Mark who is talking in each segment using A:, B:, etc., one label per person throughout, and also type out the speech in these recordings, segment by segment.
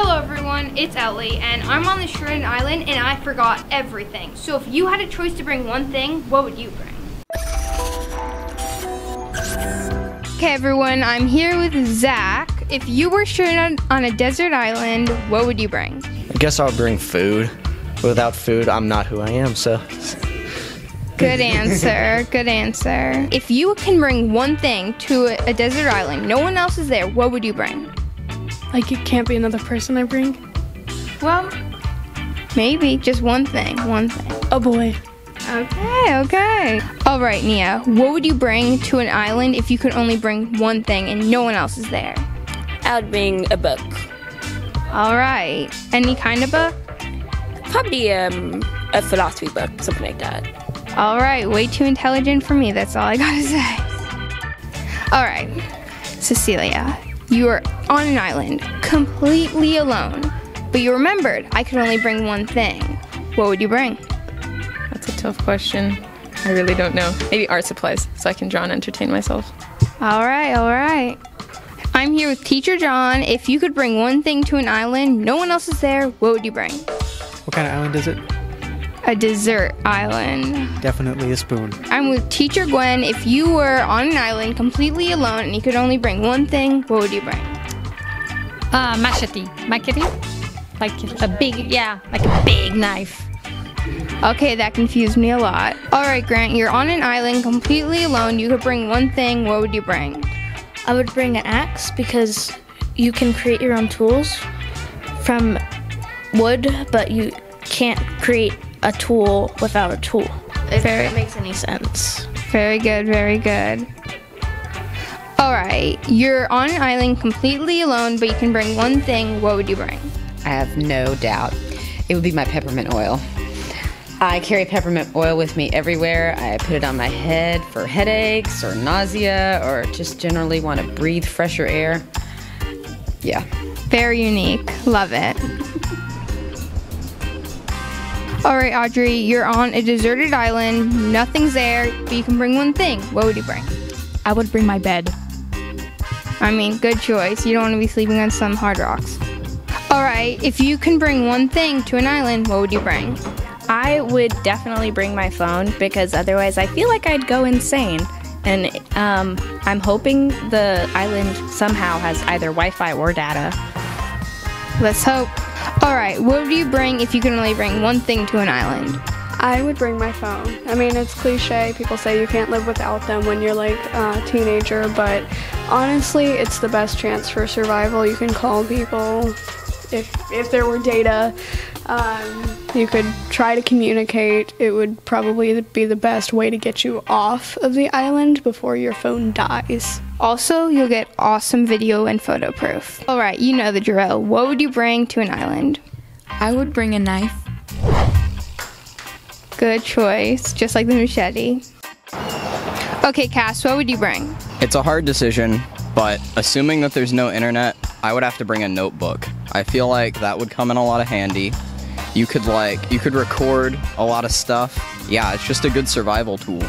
A: Hello everyone, it's Ellie, and I'm on this stranded island and I forgot everything. So if you had a choice to bring one thing, what would you bring? Okay everyone, I'm here with Zach. If you were stranded on a desert island, what would you bring?
B: I guess I'll bring food. Without food, I'm not who I am, so.
A: Good answer, good answer. If you can bring one thing to a desert island, no one else is there, what would you bring?
C: Like it can't be another person I bring?
A: Well, maybe, just one thing,
C: A boy.
A: Okay. All right, Nia, what would you bring to an island if you could only bring one thing and no one else is there?
D: I would bring a book.
A: All right. Any kind of book?
D: Probably a philosophy book, something like that.
A: All right, way too intelligent for me, that's all I gotta say. All right, Cecilia, you are on an island, completely alone, but you remembered I could only bring one thing. What would you bring?
E: That's a tough question. I really don't know. Maybe art supplies, so I can draw and entertain myself.
A: All right. I'm here with Teacher John. If you could bring one thing to an island, no one else is there, what would you bring?
F: What kind of island is it?
A: A desert island.
F: Definitely a spoon.
A: I'm with Teacher Gwen. If you were on an island completely alone and you could only bring one thing, what would you bring?
G: Machete. Like a big, like a big knife.
A: Okay, that confused me a lot. All right, Grant, you're on an island completely alone. You could bring one thing. What would you bring?
H: I would bring an axe because you can create your own tools from wood, but you can't create a tool without a tool. If that makes any sense.
A: Very good. All right, you're on an island completely alone, but you can bring one thing. What would you bring?
I: I have no doubt. It would be my peppermint oil. I carry peppermint oil with me everywhere. I put it on my head for headaches or nausea or just generally want to breathe fresher air. Yeah.
A: Very unique. Love it. All right, Audrey, you're on a deserted island. Nothing's there, but you can bring one thing. What would you bring?
G: I would bring my bed.
A: I mean, good choice. You don't want to be sleeping on some hard rocks. All right, if you can bring one thing to an island, what would you bring?
D: I would definitely bring my phone because otherwise I feel like I'd go insane. And I'm hoping the island somehow has either Wi-Fi or data.
A: Let's hope. All right, what would you bring if you could only bring one thing to an island?
C: I would bring my phone. I mean, it's cliche. People say you can't live without them when you're like a teenager, but honestly, it's the best chance for survival. You can call people. If there were data, you could try to communicate. It would probably be the best way to get you off of the island before your phone dies.
A: Also, you'll get awesome video and photo proof. All right, you know the drill. What would you bring to an island?
G: I would bring a knife.
A: Good choice, just like the machete. Okay, Cass, what would you bring?
J: It's a hard decision, but assuming that there's no internet, I would have to bring a notebook. I feel like that would come in a lot of handy. You could record a lot of stuff. Yeah, it's just a good survival tool.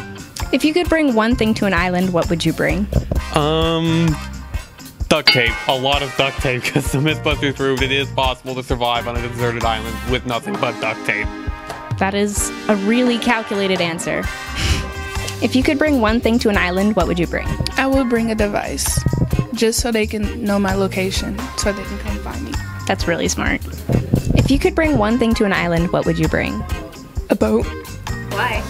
D: If you could bring one thing to an island, what would you bring?
K: Duct tape. A lot of duct tape, because the Mythbusters proved it is possible to survive on a deserted island with nothing but duct tape.
D: That is a really calculated answer. If you could bring one thing to an island, what would you bring?
L: I would bring a device, just so they can know my location, so they can come find me.
D: That's really smart. If you could bring one thing to an island, what would you bring?
E: A boat.
D: Why?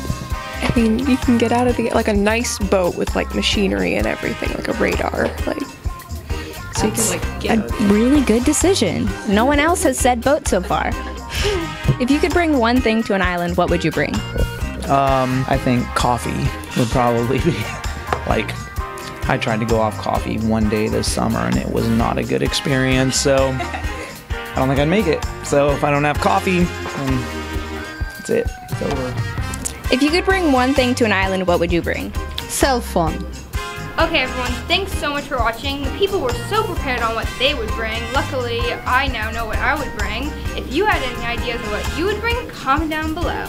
E: I mean, you can get out of like a nice boat with like machinery and everything, like a radar, like. So you can like get
D: a really good decision. No one else has said boat so far. If you could bring one thing to an island, what would you bring?
F: I think coffee would probably be, like, I tried to go off coffee one day this summer and it was not a good experience, so I don't think I'd make it. So if I don't have coffee, then that's it. It's over.
D: If you could bring one thing to an island, what would you bring?
G: Cell phone.
A: Okay, everyone, thanks so much for watching. The people were so prepared on what they would bring. Luckily, I now know what I would bring. If you had any ideas of what you would bring, comment down below.